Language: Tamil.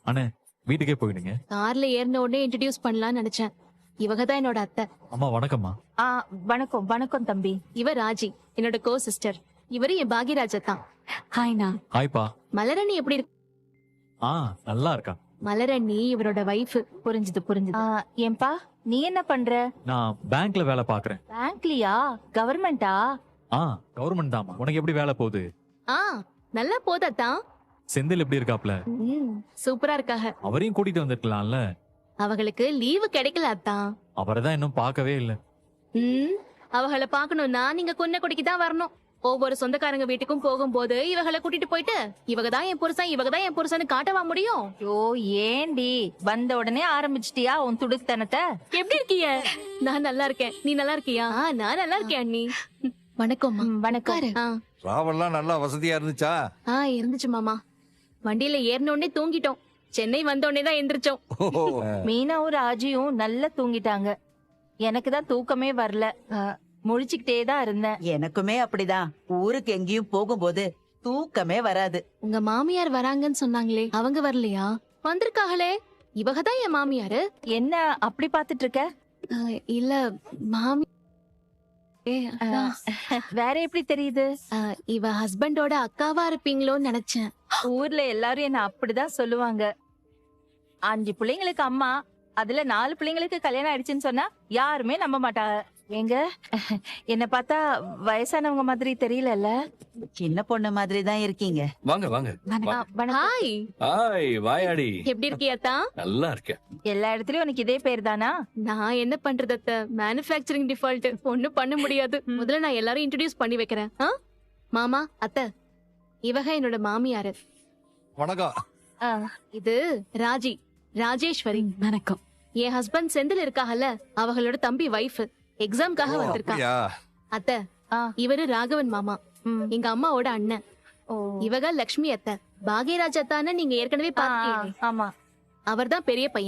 அண்ணே வீட்டுக்கே போயிடுங்க. கார்ல ஏறின உடனே இன்ட்ரடியூஸ் பண்ணலாம்னு நினைச்சேன். இவங்க தான் என்னோட அத்தை. அம்மா வணக்கம்மா. வணக்கம் வணக்கம் தம்பி. இவ ராஜி, என்னோட கோ சிஸ்டர். இவரு என் பாகியராஜா தான். ஹாய்ண்ணா. ஹாய்ப்பா. மலரணி எப்படி இருக்கு? நல்லா இருக்கா. மலரணி இவரோட வைஃப். புரிஞ்சுது. ஏன்பா நீ என்ன பண்ற? நான் பேங்க்ல வேலை பாக்குறேன். பேங்க்லயா? கவர்மெண்டா? கவர்மெண்ட் தாமா. உனக்கு எப்படி வேலை போகுது? நல்லா போதாத்தான். செந்தில் எப்படி இருக்காப்ல? சூப்பரா இருக்காக. அவரையும் கூட்டிட்டு வந்துருக்கலாம்ல. அவங்களுக்கு லீவு கிடைக்கல அத்தான். அவரைதான் இன்னும் பார்க்கவே இல்ல. அவகளை பாக்கணும்னா நீங்க கொன்னைக்குடிக்கு தான் வரணும். ஒவ்வொரு சொந்தக்காரங்க வீட்டுக்கும் போகும்போது இவகளை கூட்டிட்டு போயிட்டு இவங்கதான் என் புருஷன் இவங்கதான் என் புருஷன்னு காட்டவா முடியும்? ஐயோ ஏண்டி வந்த உடனே ஆரம்பிச்சிட்டியா உன் துடுக்குத்தனத்தை? எப்படி இருக்கீங்க? நான் நல்லா இருக்கேன். நீ நல்லா இருக்கியா? நான் நல்லா இருக்கேன் அண்ணி. வணக்கம். வணக்கம். ராவெல்லாம் நல்லா வசதியா இருந்துச்சா? இருந்துச்சு மாமா. வண்டியில ஏறின உடனே தூங்கிட்டோம். சென்னை வந்த உடனே தான் எந்திரிச்சோம். மீனாவும் ராஜியும் நல்லா தூங்கிட்டாங்க. எனக்கு தான் தூக்கமே வரல. முழிச்சுக்கிட்டே தான் இருந்தேன். எனக்குமே அப்படிதான். ஊருக்கு எங்கேயும் போகும்போது தூக்கமே வராது. உங்க மாமியார் வராங்கன்னு சொன்னாங்களே, அவங்க வரலையா? வந்திருக்காங்களே, இவங்க தான் என் மாமியாரு. என்ன அப்படி பாத்துட்டு இருக்க? இல்ல மாமி, வேற எப்படி தெரியுது? இவ ஹஸ்பண்டோட அக்காவா இருப்பீங்களோன்னு நினைச்சேன். ஊர்ல எல்லாரும் என்ன அப்படிதான் சொல்லுவாங்க. 5 பிள்ளைங்களுக்கு அம்மா, அதுல 4 பிள்ளைங்களுக்கு கல்யாணம் ஆயிடுச்சுன்னு சொன்னா யாருமே நம்ப மாட்டாங்க. எங்க என்ன பார்த்தா வயசானவங்க மாதிரி தெரியல. சின்ன பொண்ணு மாதிரி தான் இருக்கீங்க. வாங்க வாங்க. ஹாய். ஹாய் வாயாடி. எப்படி இருக்கியாத்தா? நல்லா இருக்கேன். எல்லா இடத்துலயும் உனக்கு இதே பேர் தானா? நான் என்ன பண்றது அத்தை? Manufacturing default. ஒண்ணும் பண்ண முடியாது. முதல்ல நான் எல்லாரும் இன்ட்ரோடியூஸ் பண்ணி வைக்கிறேன். மாமா, அத்தை, இவக என்னோட மாமியாரு. வணக்கம். இது ராஜி, ராஜேஸ்வரி. வணக்கம். என் ஹஸ்பண்ட் செந்தில் இருக்காகல்ல, அவங்களோட தம்பி வைஃப். எக்ஸாம்காக வந்திருக்கா. அத்தை, இவரு ராகவன் மாமா, எங்க அம்மாவோட அண்ணன். இவக லக்ஷ்மி அத்தை. பாகியராஜ் அத்தான்னு நீங்க ஏற்கனவே பாத்தீங்க. ஆமா, அவர்தான் பெரிய பையன்.